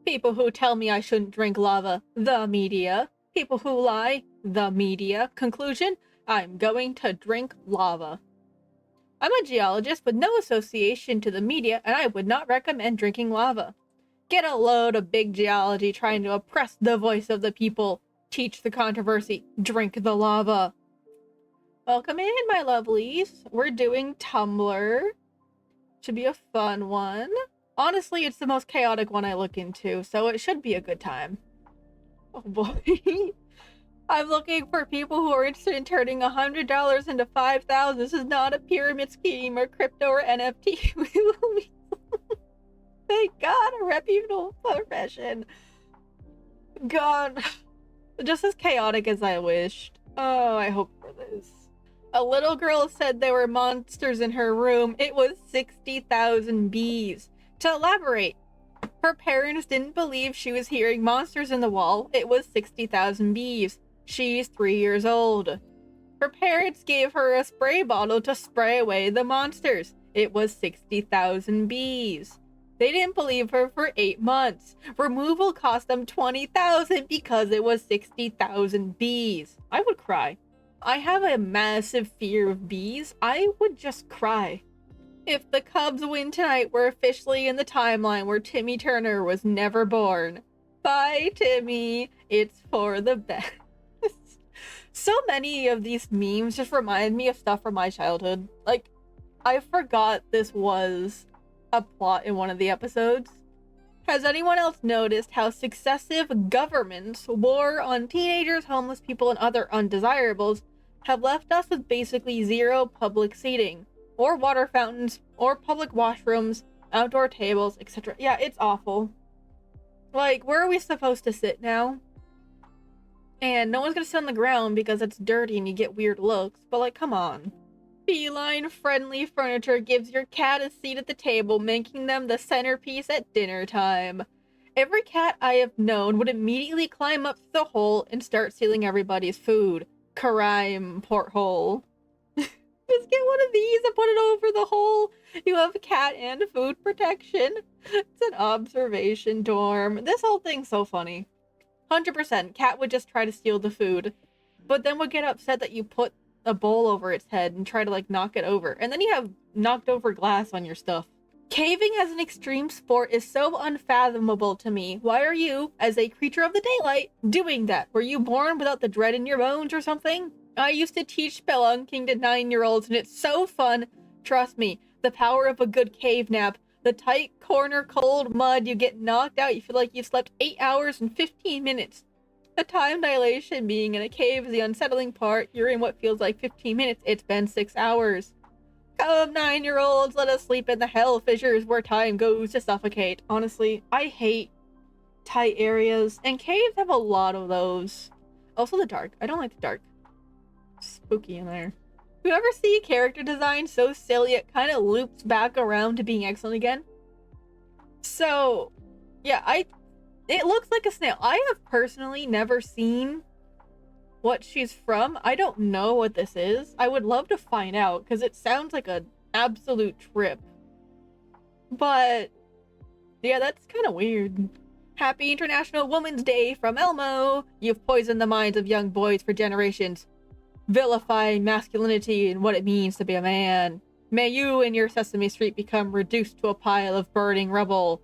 People who tell me I shouldn't drink lava, the media. People who lie, the media. Conclusion, I'm going to drink lava. I'm a geologist with no association to the media, and I would not recommend drinking lava. Get a load of big geology trying to oppress the voice of the people. Teach the controversy. Drink the lava. Welcome in, my lovelies. We're doing Tumblr. Should be a fun one. Honestly, it's the most chaotic one I look into, so it should be a good time. Oh boy. I'm looking for people who are interested in turning $100 into $5,000. This is not a pyramid scheme or crypto or NFT. Thank God, a reputable profession. God. Just as chaotic as I wished. Oh, I hope for this. A little girl said there were monsters in her room. It was 60,000 bees. To elaborate, her parents didn't believe she was hearing monsters in the wall. It was 60,000 bees. She's 3 years old. Her parents gave her a spray bottle to spray away the monsters. It was 60,000 bees. They didn't believe her for 8 months. Removal cost them 20,000 because it was 60,000 bees. I would cry. I have a massive fear of bees. I would just cry. If the Cubs win tonight, we're officially in the timeline where Timmy Turner was never born. Bye, Timmy. It's for the best. So many of these memes just remind me of stuff from my childhood. Like, I forgot this was a plot in one of the episodes. Has anyone else noticed how successive governments, war on teenagers, homeless people, and other undesirables have left us with basically zero public seating, or water fountains, or public washrooms, outdoor tables, etc. Yeah, it's awful. Like, where are we supposed to sit now? And no one's gonna sit on the ground because it's dirty and you get weird looks, but like, come on. Feline-friendly furniture gives your cat a seat at the table, making them the centerpiece at dinner time. Every cat I have known would immediately climb up the hole and start stealing everybody's food. Crime, porthole. Just get one of these and put it over the hole. You have cat and food protection. It's an observation dorm. This whole thing's so funny. 100%, cat would just try to steal the food, but then would get upset that you put a bowl over its head and try to like knock it over, and then you have knocked over glass on your stuff. Caving as an extreme sport is so unfathomable to me. Why are you, as a creature of the daylight, doing that? Were you born without the dread in your bones or something? I used to teach spelunking to 9-year-olds, and it's so fun. Trust me, the power of a good cave nap. The tight corner cold mud, you get knocked out, you feel like you've slept 8 hours and 15 minutes. The time dilation being in a cave is the unsettling part. You're in what feels like 15 minutes. It's been 6 hours. Come, 9-year-olds, let us sleep in the hell fissures where time goes to suffocate. Honestly, I hate tight areas, and caves have a lot of those. Also the dark. I don't like the dark. Spooky in there. You ever see character design so silly it kind of loops back around to being excellent again? So, yeah, it looks like a snail. I have personally never seen what she's from. I don't know what this is. I would love to find out because it sounds like an absolute trip. But, yeah, that's kind of weird. Happy International Women's Day from Elmo. You've poisoned the minds of young boys for generations, vilifying masculinity and what it means to be a man. May you and your Sesame Street become reduced to a pile of burning rubble.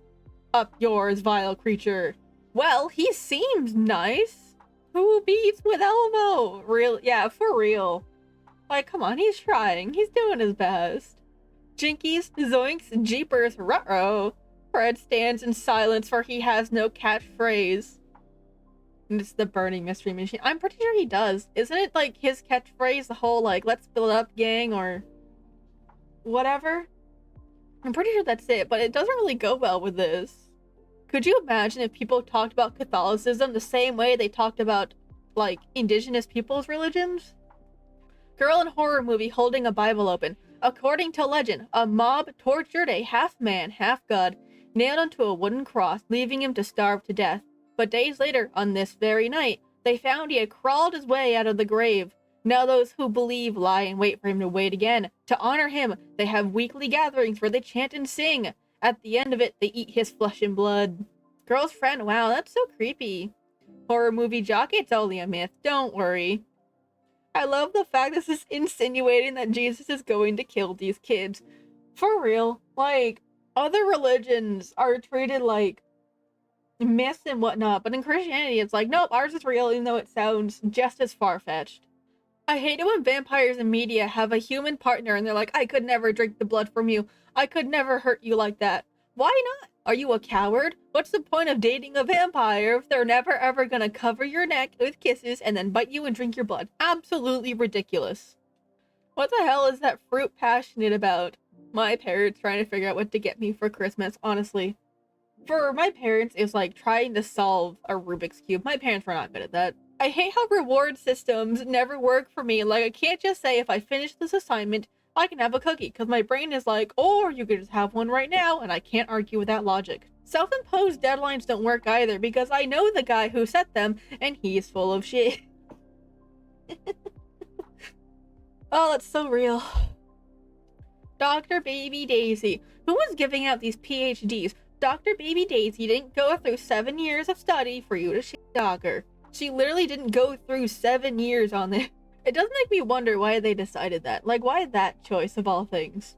Up yours, vile creature. Well, he seems nice. Who beats with Elmo? Real? Yeah, for real. Like, come on, he's trying. He's doing his best. Jinkies, zoinks, jeepers, ruh-roh. Fred stands in silence for he has no catchphrase. And it's the burning mystery machine. I'm pretty sure he does. Isn't it like his catchphrase, the whole like, let's split it up gang or whatever? I'm pretty sure that's it, but it doesn't really go well with this. Could you imagine if people talked about Catholicism the same way they talked about like indigenous peoples' religions? Girl in horror movie holding a Bible open. According to legend, a mob tortured a half-man, half-god, nailed him to a wooden cross, leaving him to starve to death. But days later, on this very night, they found he had crawled his way out of the grave. Now those who believe lie and wait for him to wait again. To honor him, they have weekly gatherings where they chant and sing. At the end of it, they eat his flesh and blood. Girl's friend. Wow, that's so creepy. Horror movie jock. It's only a myth. Don't worry. I love the fact this is insinuating that Jesus is going to kill these kids. For real. Like, other religions are treated like myths and whatnot, but in Christianity it's like, nope, ours is real, even though it sounds just as far-fetched. I hate it when vampires in media have a human partner and they're like, I could never drink the blood from you. I could never hurt you like that. Why not? Are you a coward? What's the point of dating a vampire if they're never ever gonna cover your neck with kisses and then bite you and drink your blood? Absolutely ridiculous. What the hell is that fruit passionate about? My parents trying to figure out what to get me for Christmas, honestly. For my parents, it's like trying to solve a Rubik's Cube. My parents were not good at that. I hate how reward systems never work for me. Like, I can't just say if I finish this assignment, I can have a cookie, because my brain is like, or you could just have one right now, and I can't argue with that logic. Self-imposed deadlines don't work either, because I know the guy who set them, and he's full of shit. Oh, that's so real. Dr. Baby Daisy. Who was giving out these PhDs? Dr. Baby Daisy didn't go through 7 years of study for you to dog her. She literally didn't go through 7 years on this. It does make me wonder why they decided that. Like, why that choice of all things?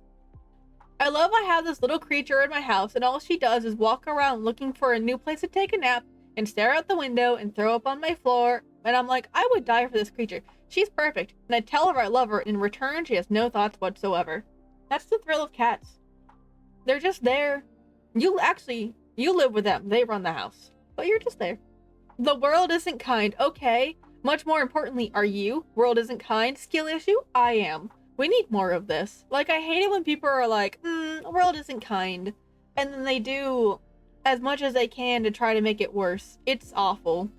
I love I have this little creature in my house and all she does is walk around looking for a new place to take a nap and stare out the window and throw up on my floor. And I'm like, I would die for this creature. She's perfect. And I tell her I love her, and in return, she has no thoughts whatsoever. That's the thrill of cats. They're just there. You live with them. They run the house. But you're just there. The world isn't kind. Okay. Much more importantly, are you? World isn't kind. Skill issue? I am. We need more of this. Like, I hate it when people are like, world isn't kind. And then they do as much as they can to try to make it worse. It's awful.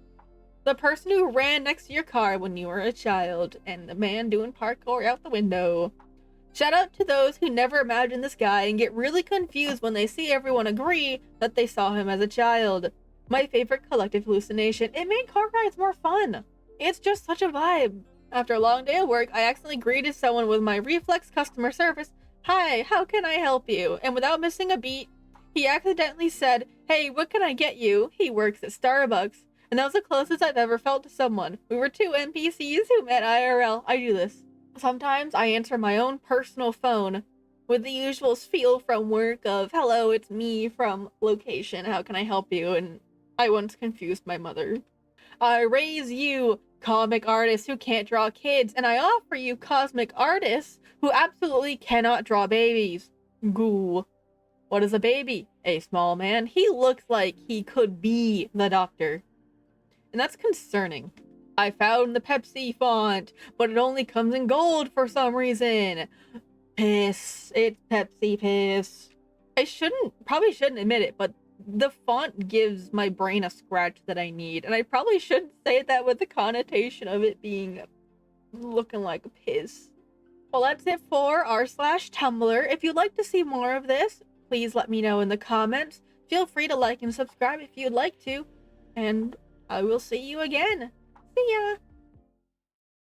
The person who ran next to your car when you were a child, and the man doing parkour out the window. Shout out to those who never imagined this guy and get really confused when they see everyone agree that they saw him as a child. My favorite collective hallucination. It made car rides more fun. It's just such a vibe. After a long day of work, I accidentally greeted someone with my reflex customer service. Hi, how can I help you? And without missing a beat, he accidentally said, hey, what can I get you? He works at Starbucks. And that was the closest I've ever felt to someone. We were two NPCs who met IRL. I do this. Sometimes I answer my own personal phone with the usual spiel from work of, hello, it's me from location. How can I help you? And I once confused my mother. I raise you, comic artists who can't draw kids, and I offer you cosmic artists who absolutely cannot draw babies. Goo. What is a baby? A small man. He looks like he could be the Doctor. And that's concerning. I found the Pepsi font, but it only comes in gold for some reason. Piss. It's Pepsi piss. I probably shouldn't admit it, but the font gives my brain a scratch that I need, and I probably shouldn't say that with the connotation of it being looking like a piss. Well, that's it for r/Tumblr. If you'd like to see more of this, please let me know in the comments. Feel free to like and subscribe if you'd like to, and I will see you again. See ya!